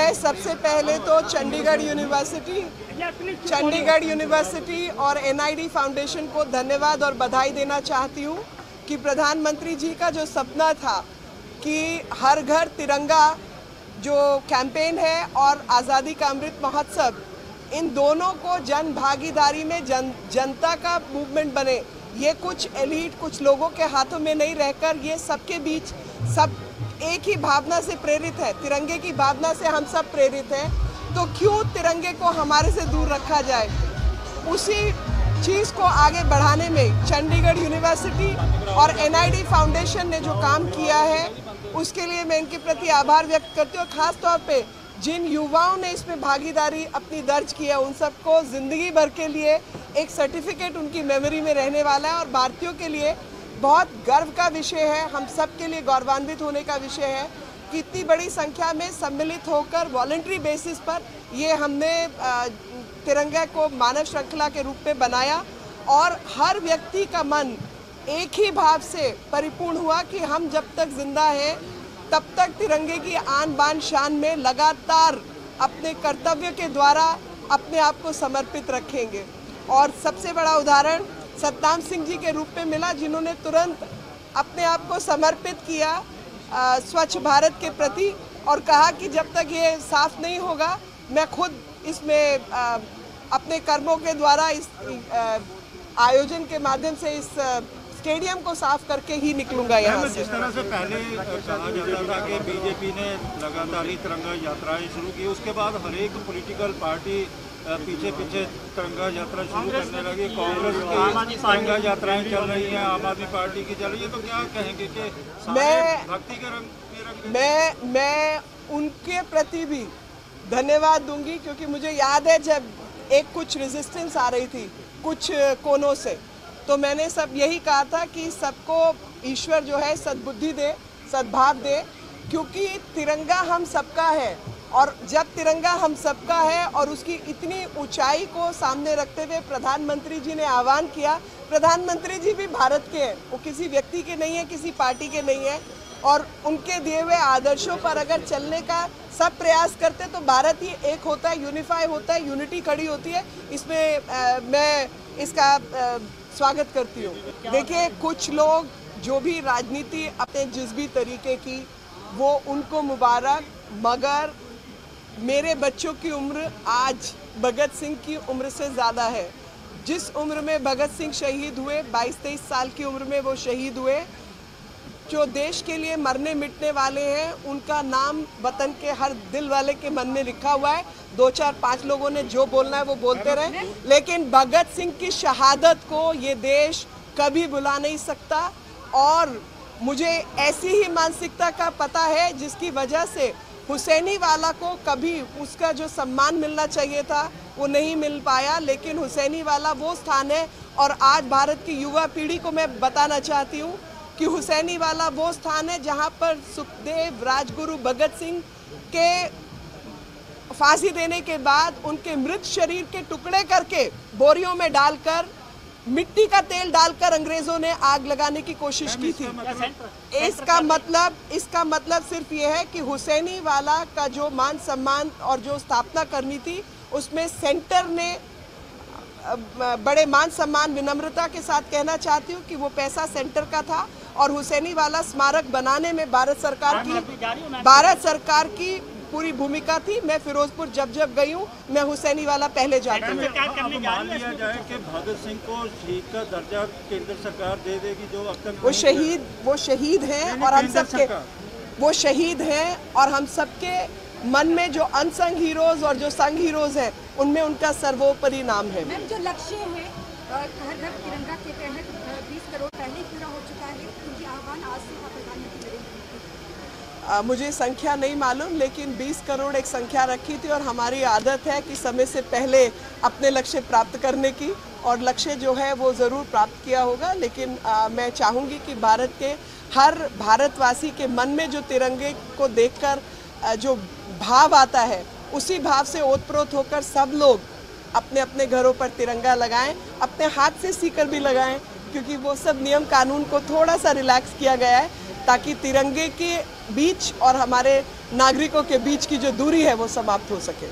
मैं सबसे पहले तो चंडीगढ़ यूनिवर्सिटी और NID फाउंडेशन को धन्यवाद और बधाई देना चाहती हूँ कि प्रधानमंत्री जी का जो सपना था कि हर घर तिरंगा जो कैंपेन है और आज़ादी का अमृत महोत्सव, इन दोनों को जन भागीदारी में जनता का मूवमेंट बने, ये कुछ एलीट कुछ लोगों के हाथों में नहीं रहकर ये सबके बीच सब एक ही भावना से प्रेरित है, तिरंगे की भावना से हम सब प्रेरित हैं। तो क्यों तिरंगे को हमारे से दूर रखा जाए? उसी चीज़ को आगे बढ़ाने में चंडीगढ़ यूनिवर्सिटी और NID फाउंडेशन ने जो काम किया है उसके लिए मैं इनके प्रति आभार व्यक्त करती हूँ। खास तौर पे जिन युवाओं ने इसमें भागीदारी अपनी दर्ज की है उन सबको ज़िंदगी भर के लिए एक सर्टिफिकेट उनकी मेमोरी में रहने वाला है और भारतीयों के लिए बहुत गर्व का विषय है, हम सब के लिए गौरवान्वित होने का विषय है कि इतनी बड़ी संख्या में सम्मिलित होकर वॉलंटरी बेसिस पर ये हमने तिरंगा को मानव श्रृंखला के रूप में बनाया और हर व्यक्ति का मन एक ही भाव से परिपूर्ण हुआ कि हम जब तक जिंदा हैं तब तक तिरंगे की आन बान शान में लगातार अपने कर्तव्य के द्वारा अपने आप को समर्पित रखेंगे। और सबसे बड़ा उदाहरण सतनाम सिंह जी के रूप में मिला, जिन्होंने तुरंत अपने आप को समर्पित किया स्वच्छ भारत के प्रति और कहा कि जब तक ये साफ नहीं होगा मैं खुद इसमें अपने कर्मों के द्वारा इस आयोजन के माध्यम से इस स्टेडियम को साफ करके ही निकलूंगा यहाँ से। जिस तरह से पहले कहा जाता था कि बीजेपी ने लगातार ही तिरंगा यात्राएं शुरू की, उसके बाद हर एक पॉलिटिकल पार्टी पीछे तिरंगा यात्रा शुरू करने लगी। कांग्रेस की तिरंगा यात्राएं चल रही हैं, आम आदमी पार्टी की चल रही है, तो क्या कहेंगे कि भक्ति के रंग मैं उनके प्रति भी धन्यवाद दूंगी क्योंकि मुझे याद है जब एक कुछ रेजिस्टेंस आ रही थी कुछ कोनों से, तो मैंने सब यही कहा था कि सबको ईश्वर जो है सद्बुद्धि दे, सद्भाव दे, क्योंकि तिरंगा हम सबका है और जब तिरंगा हम सबका है और उसकी इतनी ऊंचाई को सामने रखते हुए प्रधानमंत्री जी ने आह्वान किया। प्रधानमंत्री जी भी भारत के हैं, वो किसी व्यक्ति के नहीं है, किसी पार्टी के नहीं है और उनके दिए हुए आदर्शों पर अगर चलने का सब प्रयास करते तो भारत ही एक होता है, यूनिफाई होता है, यूनिटी खड़ी होती है। इसमें मैं इसका स्वागत करती हूँ। देखिए, कुछ लोग जो भी राजनीति अपने जिस भी तरीके की वो उनको मुबारक, मगर मेरे बच्चों की उम्र आज भगत सिंह की उम्र से ज़्यादा है। जिस उम्र में भगत सिंह शहीद हुए, 22-23 साल की उम्र में वो शहीद हुए, जो देश के लिए मरने मिटने वाले हैं उनका नाम वतन के हर दिल वाले के मन में लिखा हुआ है। 2-4-5 लोगों ने जो बोलना है वो बोलते रहे, लेकिन भगत सिंह की शहादत को ये देश कभी भुला नहीं सकता। और मुझे ऐसी ही मानसिकता का पता है जिसकी वजह से हुसैनी वाला को कभी उसका जो सम्मान मिलना चाहिए था वो नहीं मिल पाया, लेकिन हुसैनी वाला वो स्थान है। और आज भारत की युवा पीढ़ी को मैं बताना चाहती हूँ कि हुसैनी वाला वो स्थान है जहाँ पर सुखदेव राजगुरु भगत सिंह के फांसी देने के बाद उनके मृत शरीर के टुकड़े करके बोरियों में डालकर मिट्टी का तेल डालकर अंग्रेजों ने आग लगाने की कोशिश की थी। इसका मतलब सिर्फ ये है कि हुसैनी वाला का जो मान सम्मान और जो स्थापना करनी थी उसमें सेंटर ने बड़े मान सम्मान विनम्रता के साथ कहना चाहती हूँ कि वो पैसा सेंटर का था और हुसैनी वाला स्मारक बनाने में भारत सरकार की पूरी भूमिका थी। मैं फिरोजपुर जब गई हूँ, मैं हुसैनी वाला पहले जाती हूँ। मान लिया जाए कि भगत सिंह को शहीद का दर्जा केंद्र सरकार दे देगी, जो अब तक वो शहीद हैं और हम सबके वो शहीद हैं और हम सबके मन में जो अनसंग हीरोज और जो संग हीरोज हैं उनमें उनका सर्वोपरि नाम है। मैम, जो लक्ष्य है हर घर तिरंगा के तहत 20 करोड़ पहले पूरा हो चुका है, क्योंकि आह्वान आज से प्रधानमंत्री नरेंद्र मोदी। मुझे संख्या नहीं मालूम, लेकिन 20 करोड़ एक संख्या रखी थी और हमारी आदत है कि समय से पहले अपने लक्ष्य प्राप्त करने की, और लक्ष्य जो है वो ज़रूर प्राप्त किया होगा। लेकिन मैं चाहूँगी कि भारत के हर भारतवासी के मन में जो तिरंगे को देखकर जो भाव आता है उसी भाव से ओतप्रोत होकर सब लोग अपने अपने घरों पर तिरंगा लगाएं, अपने हाथ से सीकर भी लगाएं, क्योंकि वो सब नियम कानून को थोड़ा सा रिलैक्स किया गया है ताकि तिरंगे के बीच और हमारे नागरिकों के बीच की जो दूरी है वो समाप्त हो सके।